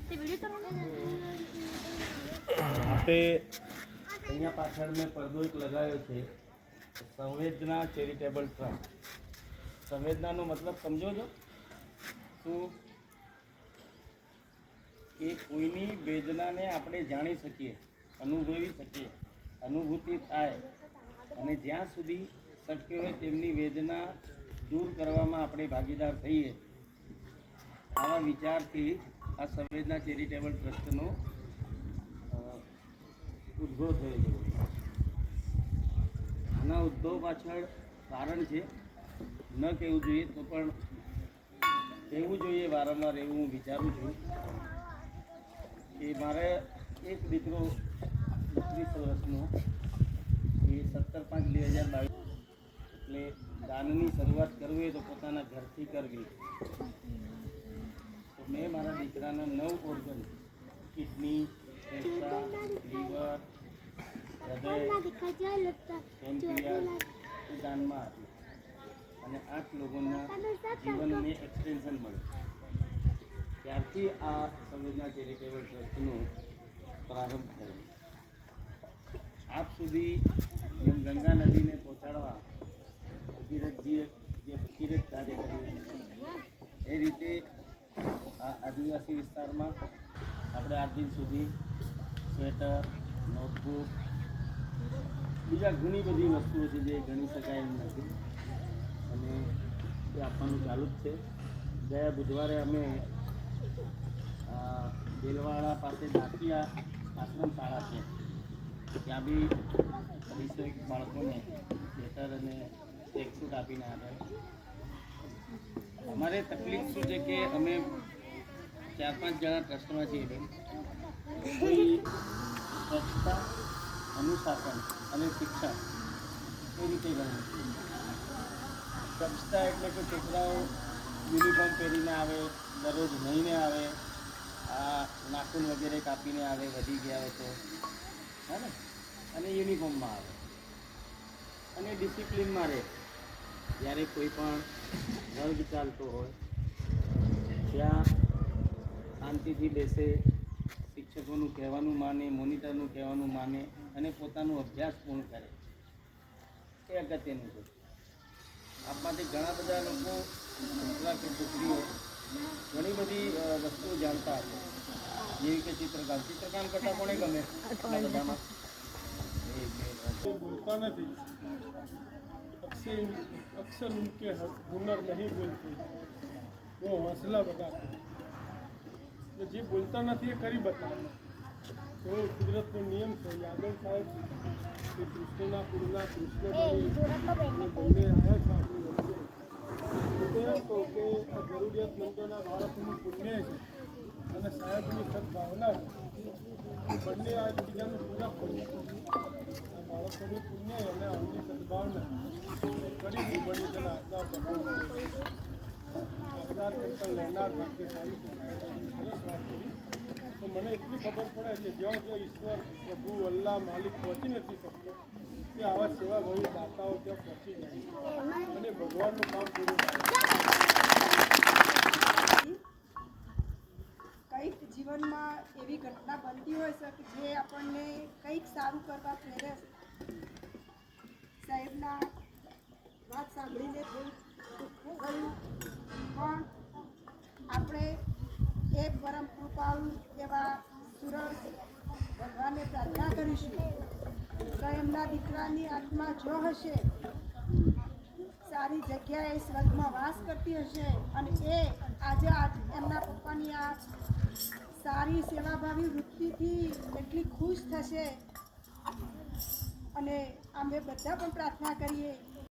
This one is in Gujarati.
અહીંયા પાછળ મેં પડદો એક લગાવ્યો છે, સંવેદના ચેરિટેબલ ટ્રસ્ટ. સંવેદનાનો મતલબ સમજો છો શું? કે કોઈની વેદનાને આપણે જાણી શકીએ, અનુભવી શકીએ, અનુભૂતિ થાય, અને જ્યાં સુધી શક્ય હોય તેમની વેદના દૂર કરવામાં આપણે ભાગીદાર થઈએ, આવા વિચારથી આ સંવેદના ચેરિટેબલ ટ્રસ્ટનો ઉદ્ભવ થયો છે. આના ઉદ્ભવ પાછળ કારણ છે, ન કહેવું જોઈએ તો પણ કહેવું જોઈએ વારંવાર, એવું હું વિચારું છું કે મારે એક દીકરો 21 વર્ષનો, એ 17/5/2022, એટલે દાનની શરૂઆત કરવી હોય તો પોતાના ઘરથી કરવી. તો મેં મારા દીકરાના 9 ઓર્ગન, કિડની, ફેફસા, લીવર, હૃદય, પેન્ક્રિયાસ દાનમાં આપ્યું, અને 8 લોકોના જીવનને એક્સટેન્શન મળ્યું. ત્યારથી આ સંવેદના ચેરિટેબલ ટ્રસ્ટનો પ્રારંભ થયો. આપ સુધી જેમ ગંગા નદીને પહોંચાડવા ભગીરથજીએ જે ભગીરથ કાર્ય કર્યું, એ રીતે આ આદિવાસી વિસ્તારમાં આપણે આજ દિન સુધી સ્વેટર, નોટબુક, બીજા ઘણી બધી વસ્તુઓ છે જે ગણી શકાય એમ નથી, અને એ આપવાનું ચાલુ જ છે. ગયા બુધવારે અમે બેલવાડા પાસે દાંતિયા આશ્રમ શાળા છે, ત્યાં બી 20 બાળકોને સ્વેટર અને ટ્રેકસૂટ આપીને આવ્યા. અમારે તકલીફ શું છે કે અમે 4-5 જણા ટ્રસ્ટમાં છીએ. કોઈ સ્વચ્છતા, અનુશાસન અને શિક્ષણ એ રીતે ગણવું. સ્વચ્છતા એટલે કે છોકરાઓ યુનિફોર્મ પહેરીને આવે, દરરોજ નહીને આવે, આ નાખૂન વગેરે કાપીને આવે, વધી ગયા હોય તો, હા ને, અને યુનિફોર્મમાં આવે, અને ડિસિપ્લિનમાં રહે. જ્યારે કોઈ પણ વર્ગ ચાલતો હોય ત્યાં શાંતિથી બેસે, શિક્ષકોનું કહેવાનું માને, મોનિટરનું કહેવાનું માને, અને પોતાનો અભ્યાસ પૂર્ણ કરે, એ અગત્યનું છે. આપમાંથી ઘણા બધા લોકો, છોકરા કે છોકરીઓ, ઘણી બધી વસ્તુઓ જાણતા હશે, જેવી કે ચિત્રકામ કરતાં કોને ગમે બધામાં? बोलता नहीं, अक्सर उनके हुनर नहीं बोलते, वो हौसला बताते हैं. तो जे बोलता नहीं એ કરી બતાવે. તો કુદરતનો નિયમ છે. યાદવ સાહેબ એ કૃષ્ણના કુળના કૃષ્ણ બંને આવ્યા છે આપણી વચ્ચે. તો એમ કહું કે આ જરૂરિયાતમંદોના બાળકોનું પુણ્ય છે અને સાહેબની સદભાવના છે, બંને આ એકબીજાનું પૂરક કર્યું. બાળકોની પુણ્ય અને આમની સદભાવના કરી બની તેના આધાર કરતા લેનાર માટે સારી સરસ વાત કરી. તો મને એટલી ખબર પડે કે જ્યાં જ્યાં ઈશ્વર, પ્રભુ, અલ્લાહ, માલિક પહોંચી નથી શકતો, તે આવા સેવાભાવી દાતાઓ ત્યાં પહોંચી જાય અને ભગવાનનું કામ પૂરું થાય. કંઈક જીવનમાં એવી ઘટના બનતી હોય છે કે જે આપણને કંઈક સારું કરવા પ્રેરે. સાહેબના વાત સાંભળીને થોડું થયું, પણ આપણે એ પરમ કૃપાળુ એવા સુરજ ભગવાનને પ્રાર્થના કરીશું કે એમના દીકરાની આત્મા જો હશે, સારી જગ્યાએ સ્વર્ગમાં વાસ કરતી હશે, અને એ આજે એમના પપ્પાની આ સારી સેવાભાવી વૃત્તિથી એટલી ખુશ થશે. અને અમે બધા પણ પ્રાર્થના કરીએ